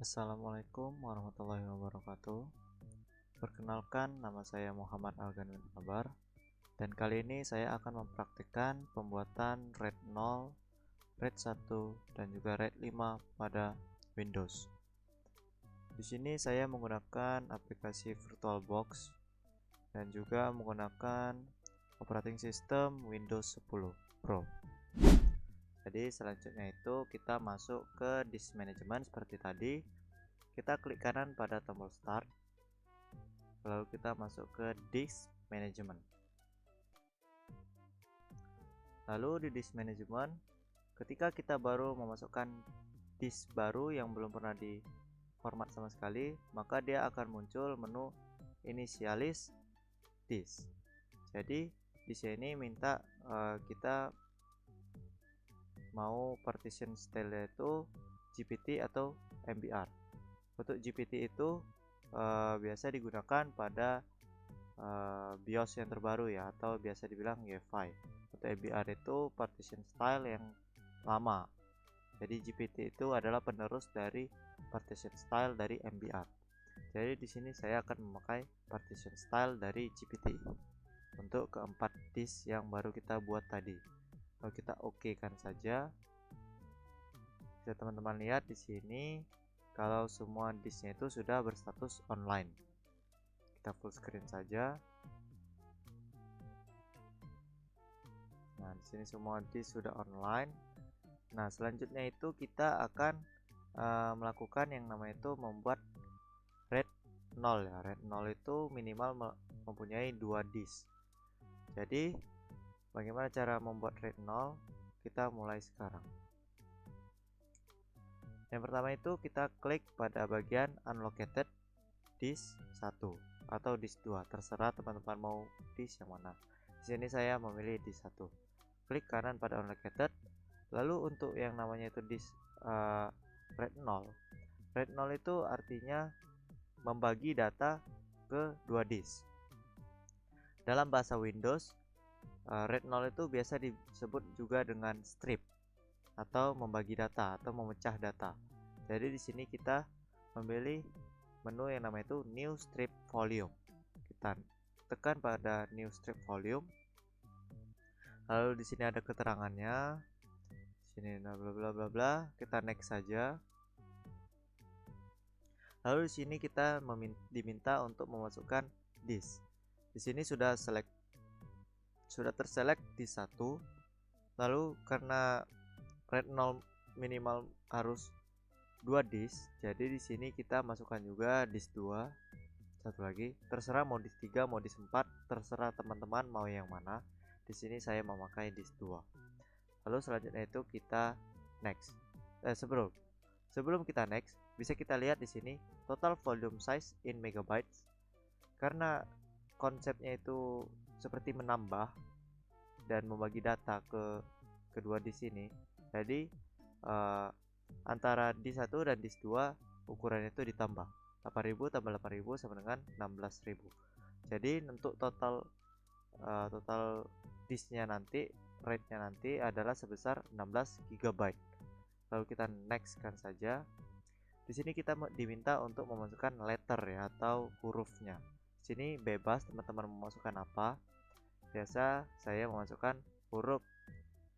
Assalamualaikum warahmatullahi wabarakatuh. Perkenalkan, nama saya Muhammad Alganun Abar, dan kali ini saya akan mempraktikkan pembuatan RAID 0, RAID 1, dan juga RAID 5 pada Windows. Di sini saya menggunakan aplikasi VirtualBox dan juga menggunakan operating system Windows 10 Pro. Jadi selanjutnya itu kita masuk ke disk management seperti tadi. Kita klik kanan pada tombol start, lalu kita masuk ke disk management. Lalu di disk management, ketika kita baru memasukkan disk baru yang belum pernah di format sama sekali, maka dia akan muncul menu initialize disk. Jadi di sini minta kita mau partition style itu GPT atau MBR. Untuk GPT itu biasa digunakan pada BIOS yang terbaru ya, atau biasa dibilang UEFI. Untuk MBR itu partition style yang lama. Jadi GPT itu adalah penerus dari partition style dari MBR. Jadi di sini saya akan memakai partition style dari GPT untuk keempat disk yang baru kita buat tadi. Kalau kita oke kan saja, bisa teman-teman lihat di sini kalau semua disknya itu sudah berstatus online. Kita full screen saja. Nah, di sini semua disk sudah online. Nah, selanjutnya itu kita akan melakukan yang namanya itu membuat RAID 0 ya. RAID 0 itu minimal mempunyai 2 disk. Jadi, bagaimana cara membuat RAID 0? Kita mulai sekarang. Yang pertama itu kita klik pada bagian unlocated disk 1 atau disk 2, terserah teman-teman mau disk yang mana. Di sini saya memilih disk 1. Klik kanan pada unlocated. Lalu untuk yang namanya itu disk RAID 0. RAID 0 itu artinya membagi data ke 2 disk. Dalam bahasa Windows, RAID 0 itu biasa disebut juga dengan strip atau membagi data atau memecah data. Jadi di sini kita memilih menu yang namanya itu new strip volume. Kita tekan pada new strip volume. Lalu di sini ada keterangannya. Di sini bla bla bla bla. Kita next saja. Lalu di sini kita diminta untuk memasukkan disk. Di sini sudah terselect disk 1. Lalu karena RAID 0 minimal harus 2 disk, jadi di sini kita masukkan juga disk 2. Satu lagi, terserah mau disk 3, mau disk 4, terserah teman-teman mau yang mana. Di sini saya memakai disk 2. Lalu selanjutnya itu kita next. Sebelum kita next, bisa kita lihat di sini total volume size in megabytes. Karena konsepnya itu seperti menambah dan membagi data ke kedua disk ini. Jadi antara disk 1 dan disk 2 ukurannya itu ditambah 8000 tambah 8000 sama dengan 16000. Jadi untuk total disknya nanti, RAID-nya nanti adalah sebesar 16 GB. Lalu kita next kan saja. Di sini kita diminta untuk memasukkan letter ya, atau hurufnya. Di sini bebas teman-teman memasukkan apa. Biasa saya memasukkan huruf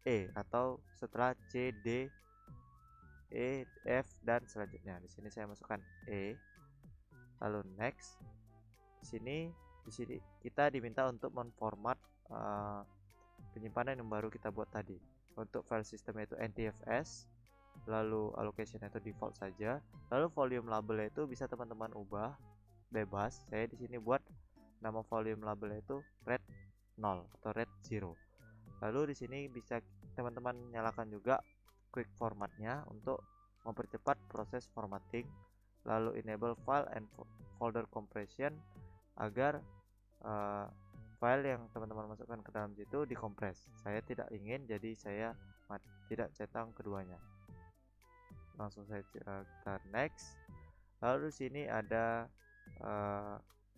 E atau setelah C, D, E, F dan selanjutnya. Di sini saya masukkan E. Lalu next. Di sini kita diminta untuk menformat penyimpanan yang baru kita buat tadi. Untuk file sistemnya itu NTFS. Lalu allocation itu default saja. Lalu volume label itu bisa teman-teman ubah bebas. Saya di sini buat nama volume label itu RAID 0 atau RAID 0. Lalu di sini bisa teman-teman nyalakan juga quick formatnya untuk mempercepat proses formatting. Lalu enable file and folder compression agar file yang teman-teman masukkan ke dalam situ dikompres. Saya tidak ingin, jadi saya tidak centang keduanya. Langsung saya kita next. Lalu di sini ada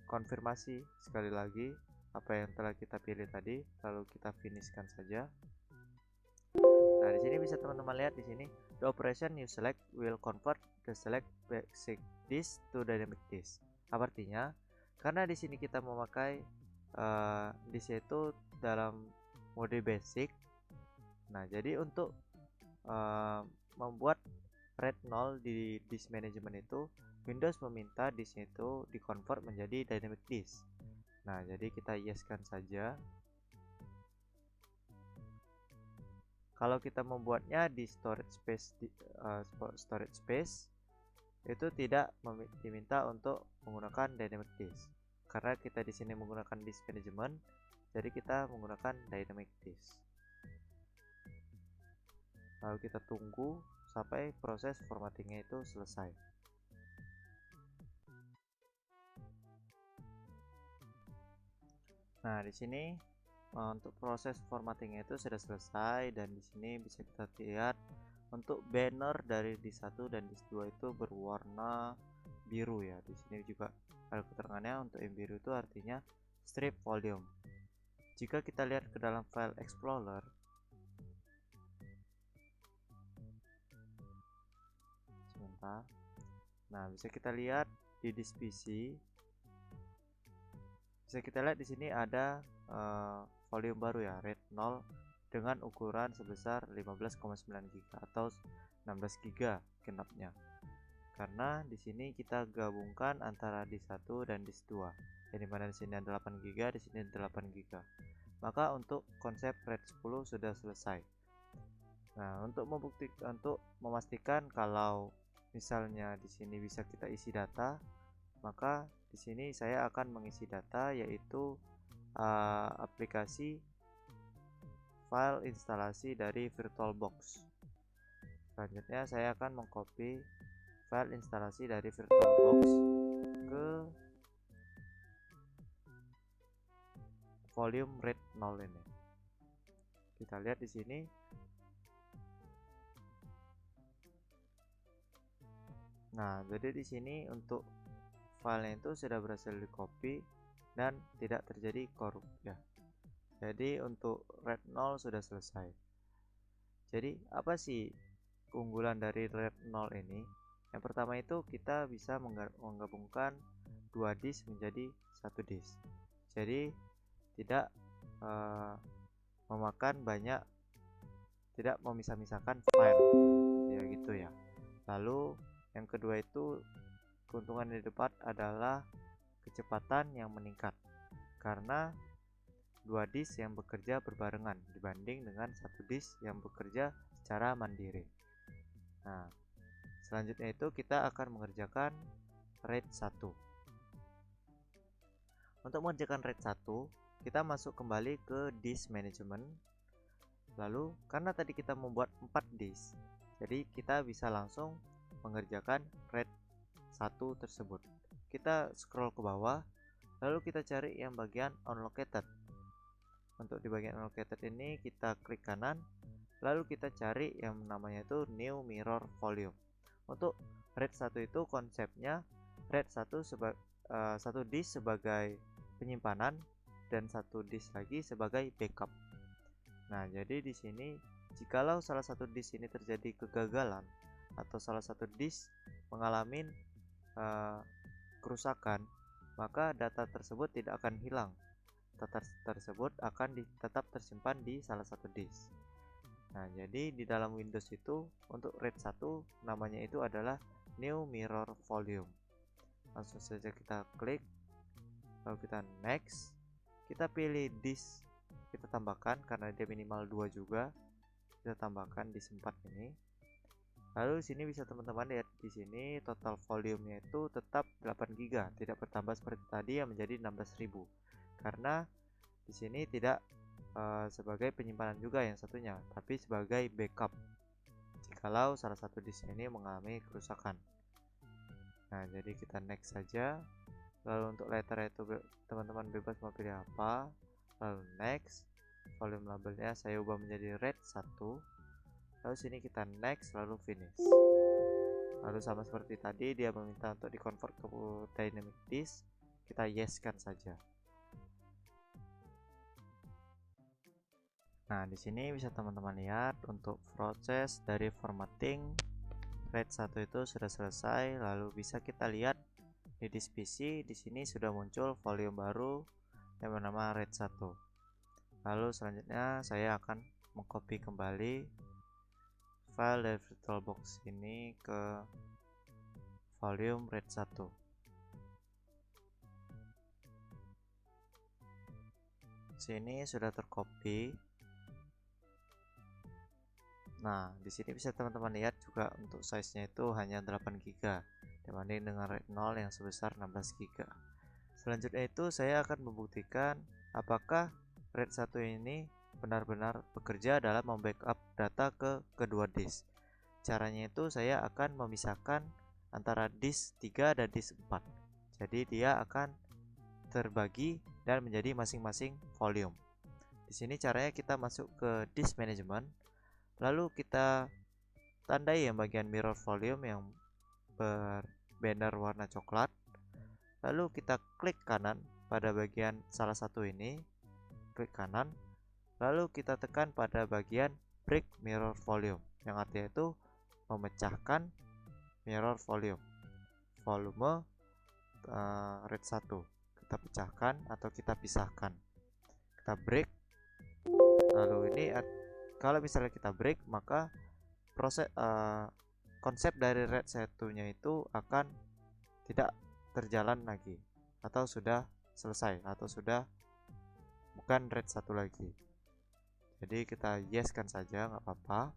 konfirmasi sekali lagi apa yang telah kita pilih tadi, lalu kita finishkan saja. Nah, di sini bisa teman-teman lihat di sini the operation you select will convert the select basic disk to dynamic disk. Apa artinya? Karena di sini kita memakai disk itu dalam mode basic. Nah, jadi untuk membuat RAID 0 di disk management itu, Windows meminta disknya itu dikonvert menjadi dynamic disk. Nah, jadi kita yes-kan saja. Kalau kita membuatnya di storage space itu tidak diminta untuk menggunakan dynamic disk. Karena kita di sini menggunakan disk management, jadi kita menggunakan dynamic disk. Lalu kita tunggu sampai proses formattingnya itu selesai. Nah, di sini untuk proses formattingnya itu sudah selesai, dan di sini bisa kita lihat untuk banner dari disk 1 dan disk 2 itu berwarna biru ya. Di sini juga ada keterangannya. Untuk yang biru itu artinya strip volume. Jika kita lihat ke dalam file explorer, sebentar. Nah, bisa kita lihat di disk PC. Bisa kita lihat di sini ada volume baru ya, RAID 0 dengan ukuran sebesar 15,9 GB atau 16 GB genapnya. Karena di sini kita gabungkan antara disk 1 dan disk 2. Jadi mana di sini ada 8 GB, di sini 8 GB. Maka untuk konsep RAID 10 sudah selesai. Nah, untuk memastikan kalau misalnya di sini bisa kita isi data, maka di sini saya akan mengisi data, yaitu aplikasi file instalasi dari VirtualBox. Selanjutnya saya akan mengcopy file instalasi dari VirtualBox ke volume RAID 0 ini. Kita lihat di sini. Nah, jadi di sini untuk filenya itu sudah berhasil di copy dan tidak terjadi korup ya. Jadi untuk RAID 0 sudah selesai. Jadi apa sih keunggulan dari RAID 0 ini? Yang pertama itu kita bisa menggabungkan 2 disk menjadi 1 disk. Jadi tidak memakan banyak, tidak memisah-misahkan file ya gitu ya. Lalu yang kedua itu keuntungan yang didapat adalah kecepatan yang meningkat, karena 2 disk yang bekerja berbarengan dibanding dengan 1 disk yang bekerja secara mandiri. Nah, selanjutnya itu kita akan mengerjakan RAID 1. Untuk mengerjakan RAID 1, kita masuk kembali ke disk management. Lalu karena tadi kita membuat 4 disk, jadi kita bisa langsung mengerjakan RAID 1 tersebut. Kita scroll ke bawah, lalu kita cari yang bagian unlocated. Untuk di bagian unlocated ini kita klik kanan, lalu kita cari yang namanya itu new mirror volume. Untuk RAID 1 itu konsepnya RAID 1 satu disk sebagai penyimpanan dan 1 disk lagi sebagai backup. Nah, jadi di sini jikalau salah satu disk ini terjadi kegagalan atau salah satu disk mengalami kerusakan, maka data tersebut tidak akan hilang. Data tersebut akan tetap tersimpan di salah satu disk. Nah, jadi di dalam Windows itu untuk RAID 1 namanya itu adalah new mirror volume. Langsung saja kita klik, lalu kita next, kita pilih disk, kita tambahkan karena dia minimal 2 juga, kita tambahkan di 4 ini. Lalu di sini bisa teman-teman lihat di sini total volumenya itu tetap 8 GB, tidak bertambah seperti tadi yang menjadi 16.000. Karena di sini tidak sebagai penyimpanan juga yang satunya, tapi sebagai backup jikalau salah satu disk ini mengalami kerusakan. Nah, jadi kita next saja. Lalu untuk letter itu teman-teman bebas mau pilih apa. Lalu next, volume labelnya saya ubah menjadi RAID 1. Lalu sini kita next, lalu finish. Lalu sama seperti tadi dia meminta untuk dikonvert ke dynamic disk, kita yes kan saja. Nah, di sini bisa teman-teman lihat untuk proses dari formatting RAID 1 itu sudah selesai. Lalu bisa kita lihat di disk PC di sini sudah muncul volume baru yang bernama RAID 1. Lalu selanjutnya saya akan mengcopy kembali file dari VirtualBox ini ke volume RAID 1. Sini sudah tercopy. Nah, di sini bisa teman-teman lihat juga untuk size-nya itu hanya 8 GB dibanding dengan RAID 0 yang sebesar 16 GB. Selanjutnya itu saya akan membuktikan apakah RAID 1 ini benar-benar bekerja dalam membackup data ke kedua disk. Caranya itu saya akan memisahkan antara disk 3 dan disk 4. Jadi dia akan terbagi dan menjadi masing-masing volume. Di sini caranya kita masuk ke disk management. Lalu kita tandai yang bagian mirror volume yang berbanner warna coklat. Lalu kita klik kanan pada bagian salah satu ini, klik kanan. Lalu kita tekan pada bagian break mirror volume, yang artinya itu memecahkan mirror volume RAID 1. Kita pecahkan atau kita pisahkan. Kita break. Lalu ini kalau misalnya kita break, maka proses konsep dari RAID 1-nya itu akan tidak terjalan lagi, atau sudah selesai, atau sudah bukan RAID 1 lagi. Jadi kita yes-kan saja, nggak apa-apa.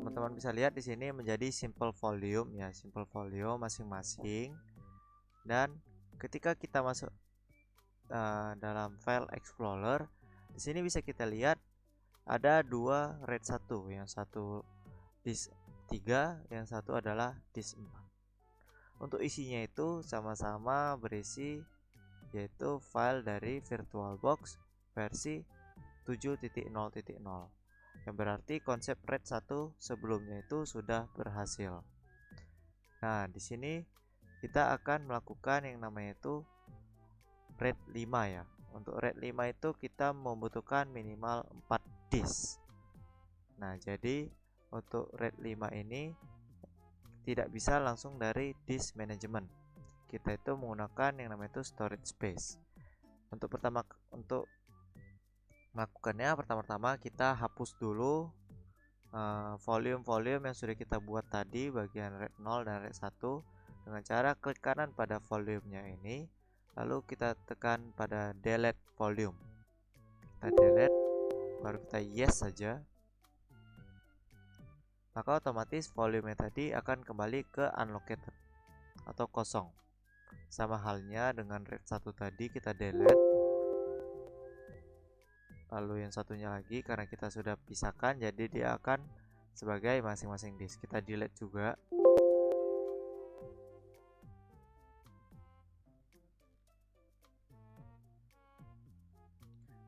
Teman-teman bisa lihat di sini menjadi simple volume ya, simple volume masing-masing. Dan ketika kita masuk dalam file Explorer, di sini bisa kita lihat ada dua RAID 1, yang satu disk 3, yang satu adalah disk 4. Untuk isinya itu sama-sama berisi yaitu file dari VirtualBox versi 7.0.0, yang berarti konsep RAID 1 sebelumnya itu sudah berhasil. Nah, di sini kita akan melakukan yang namanya itu RAID 5 ya. Untuk RAID 5 itu kita membutuhkan minimal 4 disk. Nah, jadi untuk RAID 5 ini tidak bisa langsung dari disk management. Kita itu menggunakan yang namanya itu storage space. Untuk melakukannya, pertama-tama kita hapus dulu volume-volume yang sudah kita buat tadi bagian RAID 0 dan RAID 1 dengan cara klik kanan pada volumenya ini. Lalu kita tekan pada delete volume. Kita delete, baru kita yes saja. Maka otomatis volume tadi akan kembali ke unallocated atau kosong. Sama halnya dengan RAID 1 tadi, kita delete. Lalu yang satunya lagi karena kita sudah pisahkan, jadi dia akan sebagai masing-masing disk. Kita delete juga.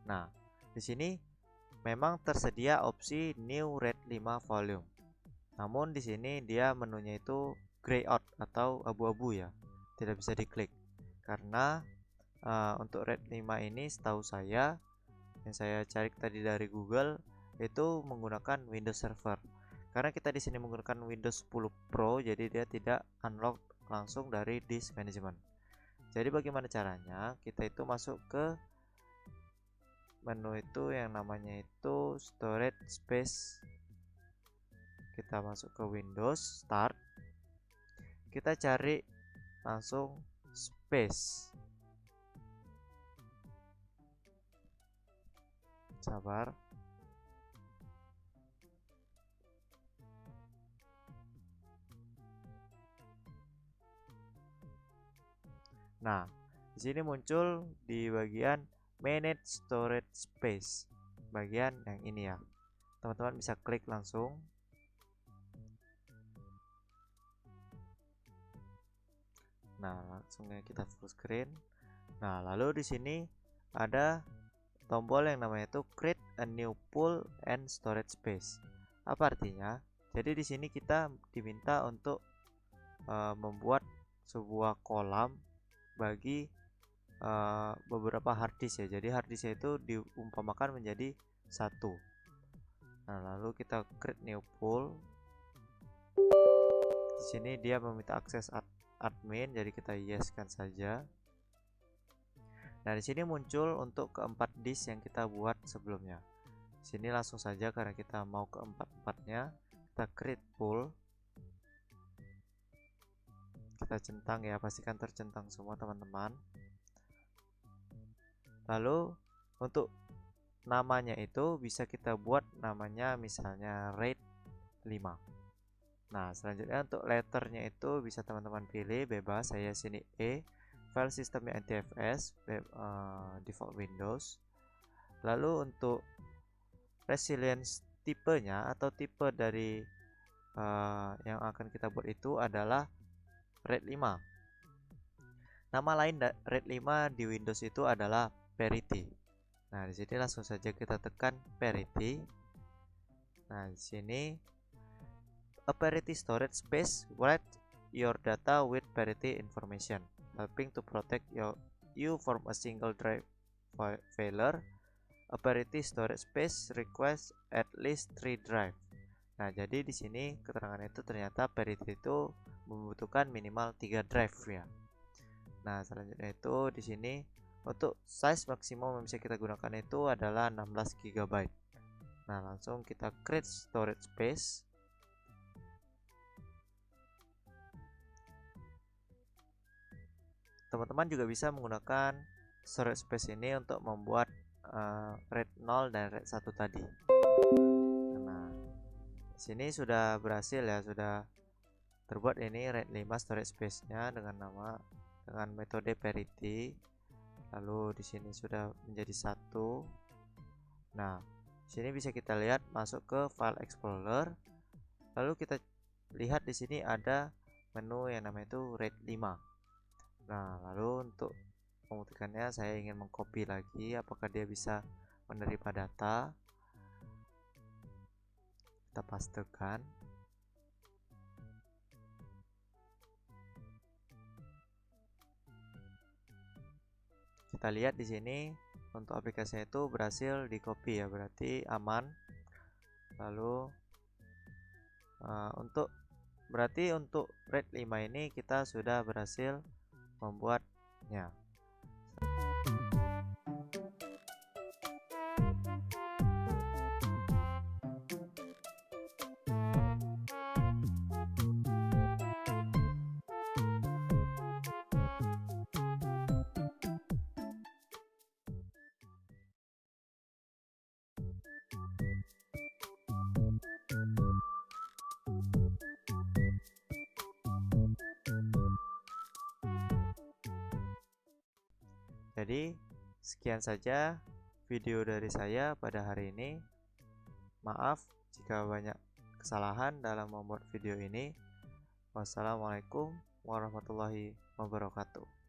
Nah, di sini memang tersedia opsi new RAID 5 volume. Namun di sini dia menunya itu gray out atau abu-abu ya. Tidak bisa diklik. Karena untuk RAID 5 ini setahu saya yang saya cari tadi dari Google itu menggunakan Windows Server. Karena kita di sini menggunakan Windows 10 Pro, jadi dia tidak unlock langsung dari disk management. Jadi bagaimana caranya? Kita itu masuk ke menu itu yang namanya itu storage space. Kita masuk ke Windows Start, kita cari langsung space. Sabar. Nah, di sini muncul di bagian Manage Storage Space, bagian yang ini ya. Teman-teman bisa klik langsung. Nah, langsungnya kita full screen. Nah, lalu di sini ada tombol yang namanya itu Create a New Pool and Storage Space. Apa artinya? Jadi di sini kita diminta untuk membuat sebuah kolam bagi beberapa harddisk ya. Jadi harddisk itu diumpamakan menjadi satu. Nah, lalu kita create new pool. Di sini dia meminta akses admin, jadi kita yes kan saja. Nah, di sini muncul untuk keempat disk yang kita buat sebelumnya. Di sini langsung saja karena kita mau keempat-empatnya, kita create pool. Kita centang ya, pastikan tercentang semua teman-teman. Lalu untuk namanya itu bisa kita buat namanya misalnya RAID 5. Nah, selanjutnya untuk letternya itu bisa teman-teman pilih bebas, saya sini file sistemnya NTFS, default Windows. Lalu untuk resilience tipenya atau tipe dari yang akan kita buat itu adalah RAID 5. Nama lain RAID 5 di Windows itu adalah Parity. Nah, di sini langsung saja kita tekan Parity. Nah, di sini a parity storage space write your data with parity information, helping to protect you from a single drive failure. A parity storage space requires at least 3 drive. Nah, jadi di sini keterangan itu ternyata parity itu membutuhkan minimal 3 drive ya. Nah, selanjutnya itu di sini untuk size maksimum yang bisa kita gunakan itu adalah 16 GB. Nah, langsung kita create storage space. Teman-teman juga bisa menggunakan storage space ini untuk membuat RAID 0 dan RAID 1 tadi. Nah, di sini sudah berhasil ya, sudah terbuat ini RAID 5 storage space-nya dengan metode parity. Lalu di sini sudah menjadi satu. Nah, di sini bisa kita lihat masuk ke file explorer. Lalu kita lihat di sini ada menu yang namanya itu RAID 5. Nah, lalu untuk membuktikannya saya ingin mengcopy lagi apakah dia bisa menerima data. Kita pastekan. Kita lihat di sini untuk aplikasinya itu berhasil di copy ya, berarti aman. Lalu berarti untuk RAID 5 ini kita sudah berhasil membuatnya. Jadi sekian saja video dari saya pada hari ini. Maaf jika banyak kesalahan dalam membuat video ini. Wassalamualaikum warahmatullahi wabarakatuh.